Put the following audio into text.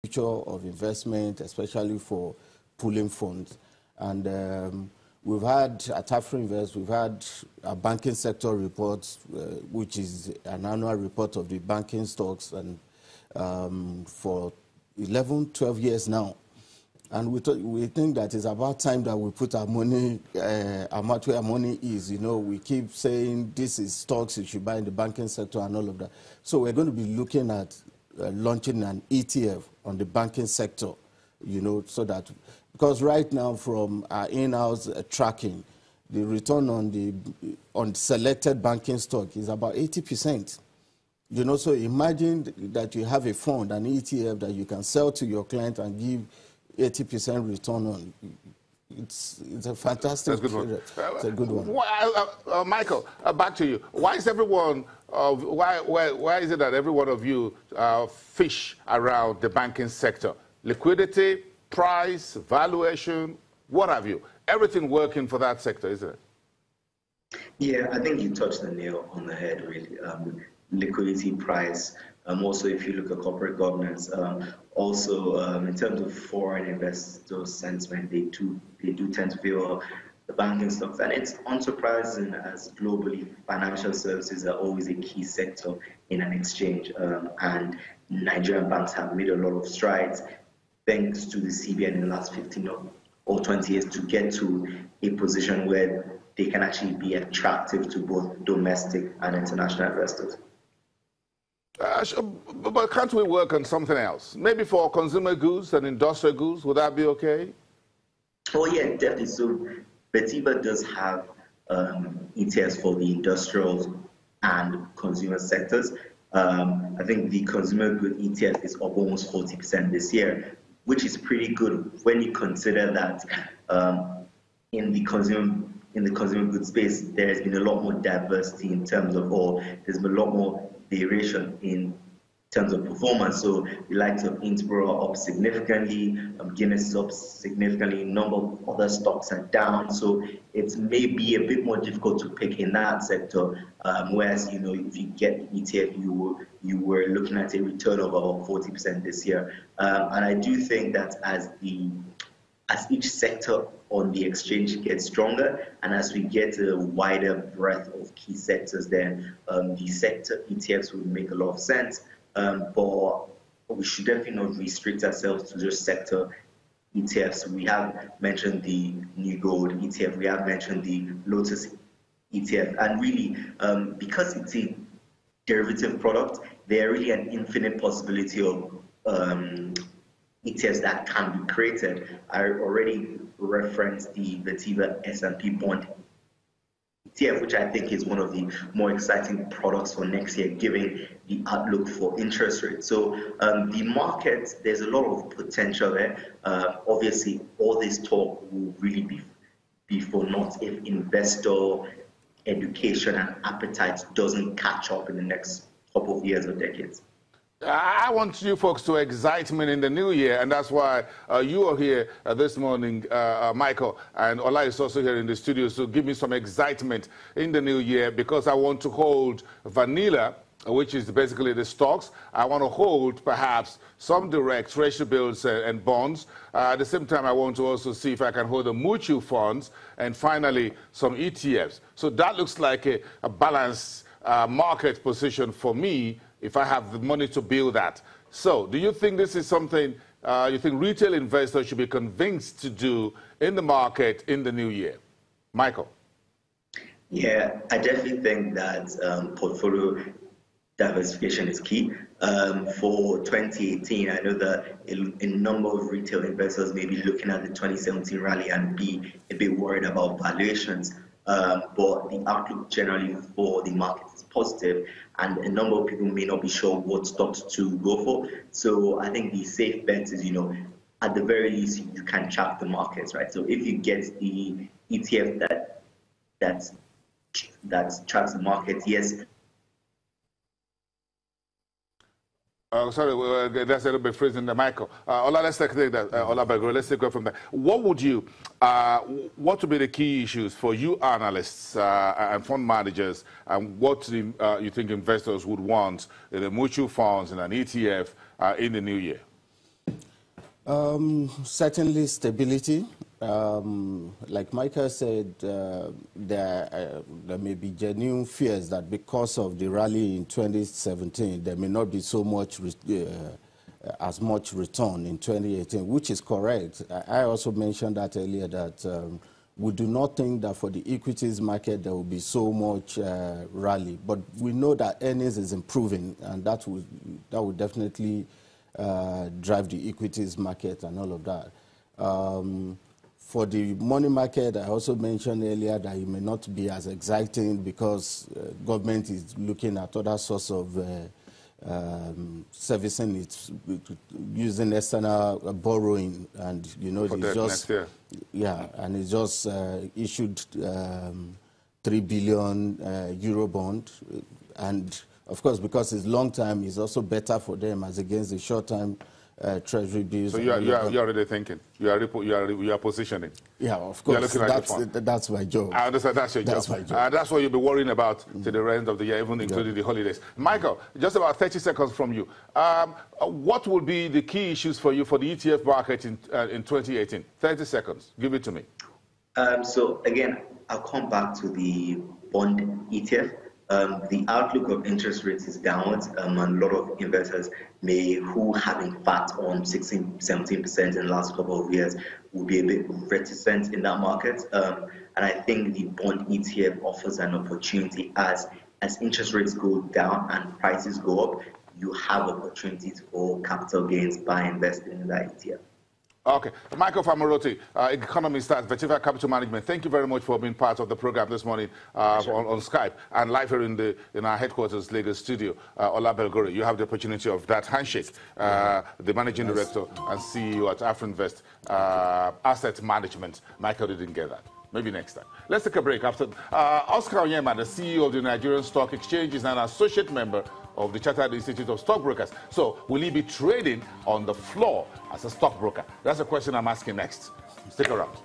future of investment, especially for pooling funds. And we've had at AfroInvest, we've had a banking sector report, which is an annual report of the banking stocks, and for 11, 12 years now. And we think that it's about time that we put our money, where our money is. You know, we keep saying this is stocks you should buy in the banking sector and all of that. So we're going to be looking at launching an ETF on the banking sector, you know, so that, because right now from our in-house tracking, the return on selected banking stock is about 80%. You know, so imagine that you have a fund, an ETF that you can sell to your client and give 80% return on. It's a fantastic. That's a good one. It's a good one. Michael, back to you. Why is everyone? Why is it that every one of you fish around the banking sector? Liquidity, price, valuation, what have you? Everything working for that sector, isn't it? Yeah, I think you touched the nail on the head, really. Liquidity, price. Also, if you look at corporate governance, also in terms of foreign investors' sentiment, they do tend to favor the banking stocks, and it's unsurprising as globally financial services are always a key sector in an exchange, and Nigerian banks have made a lot of strides thanks to the CBN in the last 15 or 20 years to get to a position where they can actually be attractive to both domestic and international investors. But can't we work on something else? Maybe for consumer goods and industrial goods, would that be okay? Oh yeah, definitely. So Pt.2 does have ETFs for the industrial and consumer sectors. I think the consumer good ETF is up almost 40% this year, which is pretty good when you consider that in the consumer goods space, there has been a lot more diversity in terms of, or there's been a lot more variation in terms of performance. So the likes of Innsbruck are up significantly, Guinness is up significantly, a number of other stocks are down. So it's maybe a bit more difficult to pick in that sector. Whereas, you know, if you get ETF, you were looking at a return of about 40% this year. And I do think that as each sector on the exchange gets stronger, and as we get a wider breadth of key sectors, then the sector ETFs will make a lot of sense. But we should definitely not restrict ourselves to just sector ETFs. We have mentioned the New Gold ETF, we have mentioned the Lotus ETF, and really, because it's a derivative product, there are really an infinite possibility of ETFs that can be created. I already referenced the Pt.2 S&P bond ETF, which I think is one of the more exciting products for next year, given the outlook for interest rates. So the market, there's a lot of potential there. Obviously, all this talk will really be for naught if investor education and appetite doesn't catch up in the next couple of years or decades. I want you folks to excite me in the new year, and that's why you are here this morning, Michael, and Ola is also here in the studio, so give me some excitement in the new year, because I want to hold vanilla, which is basically the stocks. I want to hold perhaps some direct treasury bills and bonds. At the same time, I want to also see if I can hold the mutual funds, and finally some ETFs. So that looks like a balanced market position for me, if I have the money to build that. So do you think this is something you think retail investors should be convinced to do in the market in the new year? Michael. Yeah, I definitely think that portfolio diversification is key. For 2018, I know that a number of retail investors may be looking at the 2017 rally and be a bit worried about valuations. But the outlook generally for the market is positive, and a number of people may not be sure what stocks to go for. So I think the safe bet is, you know, at the very least, you can track the markets, right? So if you get the ETF that tracks the market, yes. Sorry, that's a little bit freezing there, Michael. Ola, let's take that. Ola Bagro, let's take it from there. What would be the key issues for you analysts and fund managers, and what you think investors would want in the mutual funds and an ETF in the new year? Certainly stability. Like Michael said, there may be genuine fears that because of the rally in 2017, there may not be so much as much return in 2018, which is correct. I also mentioned that earlier that we do not think that for the equities market there will be so much rally, but we know that earnings is improving, and that will definitely drive the equities market and all of that. For the money market, I also mentioned earlier that it may not be as exciting because government is looking at other sorts of servicing it using external borrowing, and you know it's just and it's just issued 3 billion euro bond, and of course because it's long time, it's also better for them as against the short time treasury bills. So you're already thinking. You are positioning. Yeah, of course. That's my job. I understand. That's your job. That's my job. That's what you'll be worrying about to the end of the year, even including the holidays. Michael, just about 30 seconds from you. What will be the key issues for you for the ETF market in 2018? 30 seconds. Give it to me. So again, I'll come back to the bond ETF. The outlook of interest rates is downwards, and a lot of investors who have in fact on 16-17% in the last couple of years will be a bit reticent in that market. And I think the bond ETF offers an opportunity as interest rates go down and prices go up, you have opportunities for capital gains by investing in that ETF. Okay. Michael Famaroti, economist at Vertiva Capital Management, thank you very much for being part of the program this morning on Skype and live here in our headquarters, Lagos studio. Ola Belgore, you have the opportunity of that handshake. The managing director and CEO at Afrinvest Asset Management. Michael didn't get that. Maybe next time. Let's take a break. After Oscar Onyema, the CEO of the Nigerian Stock Exchange, is an associate member of the Chartered Institute of Stockbrokers. So will he be trading on the floor as a stockbroker? That's a question I'm asking next. Stick around.